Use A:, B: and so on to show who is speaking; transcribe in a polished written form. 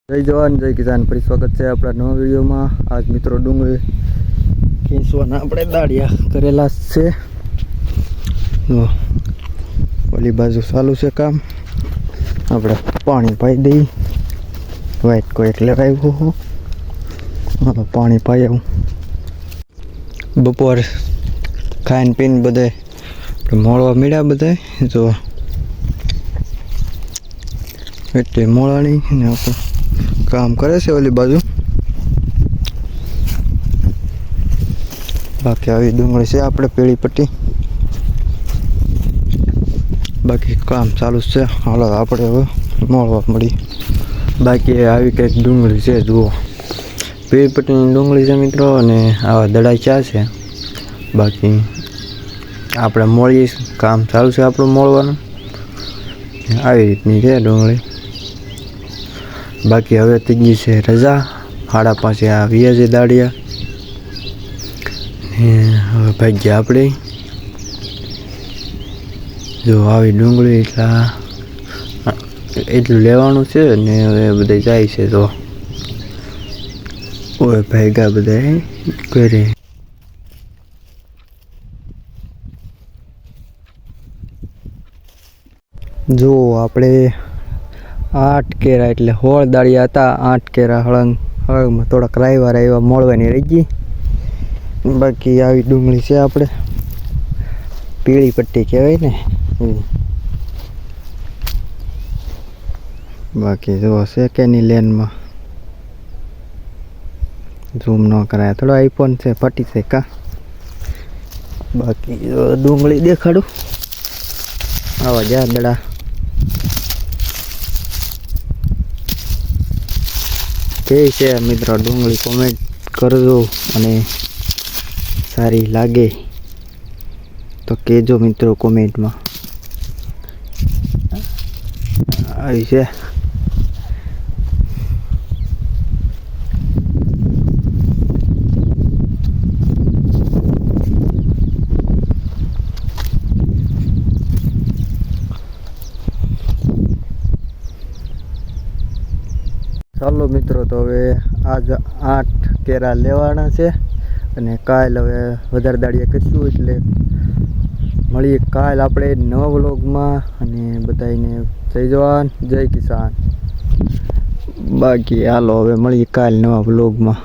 A: જય જવાન જય કિસાન, ફરી સ્વાગત છે આપણા નવા વિડીયોમાં। આજ મિત્રો ડુંગળી ખેંચવાના આપણે દાળિયા કરેલા છે। ઓલી બાજુ ચાલુ છે કામ, આપણે પાણી પાઈ દઈ। વાઇટ કોઈ એક લેવાયું હું પાણી પાઈ આવું। બપોર ખાઈને પીને બધે મોળવા મળ્યા બધા, જો એટલે મોળાની ને આપણે काम करे से वाली बाजू। बाकी आई डूंगળી से આપણે પેલી પટ્ટી, બાકી કામ ચાલુ છે। હાલો આપણે હવે મોળવા મળી। બાકી આવી કંઈક ડુંગળી છે, જુઓ પેલી પટ્ટીની ડુંગળી છે મિત્રો, અને આવા દડાઈ ચા છે। બાકી આપણે મોળીએ, કામ ચાલુ છે આપણું મોળવાનું। આવી રીતની છે ડુંગળી। बाकी हवे तीजी से रजा, 5:30 आविया जे दाड़िया। हवे भाग्या आपणे जो आवी डूंगળી એટલું લેવાનું છે ને હવે બધા જાય છે। તો ઓય ભાગ્યા બધા ઘરે। જો આપણે 8 કેરા એટલે 16 દાળિયા હતા। 8 કેરા હળંગમાં થોડાક રાયવા મોળવાની રહી ગઈ। બાકી આવી ડુંગળી છે આપણે, પીળી પટ્ટી કહેવાય ને। બાકી જો છે કેની લેનમાં ઝૂમ ન કરાય, થોડો આઈફોન છે ફટી છે કા। બાકી ડુંગળી દેખાડું, આવા જાદડા કે છે મિત્રો। ડુંગળી કોમેન્ટ કરજો, અને સારી લાગે તો કહેજો મિત્રો કોમેન્ટમાં। આવી છે ચાલો મિત્રો, તો હવે આજ 8 કેરા લેવાના છે, અને કાલ હવે વધારે દાળિયા કરીશું। એટલે મળીએ કાલ આપણે નવા વ્લોગમાં, અને બધાને જય જવાન જય કિસાન। બાકી હાલો હવે મળીએ કાલ નવા વ્લોગમાં।